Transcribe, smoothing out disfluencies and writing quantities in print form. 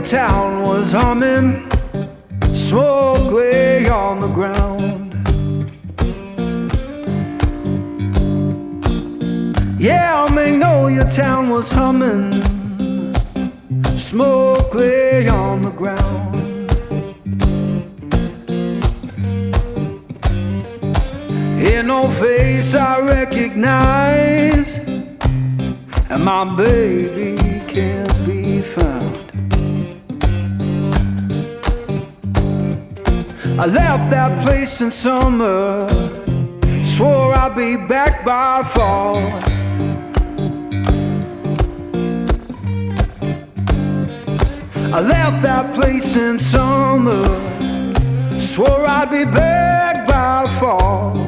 town was humming, smoke lay on the ground. Yeah, Magnolia town was humming, smoke lay on the ground. Ain't no face I recognize, and my baby can't be found. I left that place in summer, swore I'd be back by fall. I left that place in summer, swore I'd be back by fall.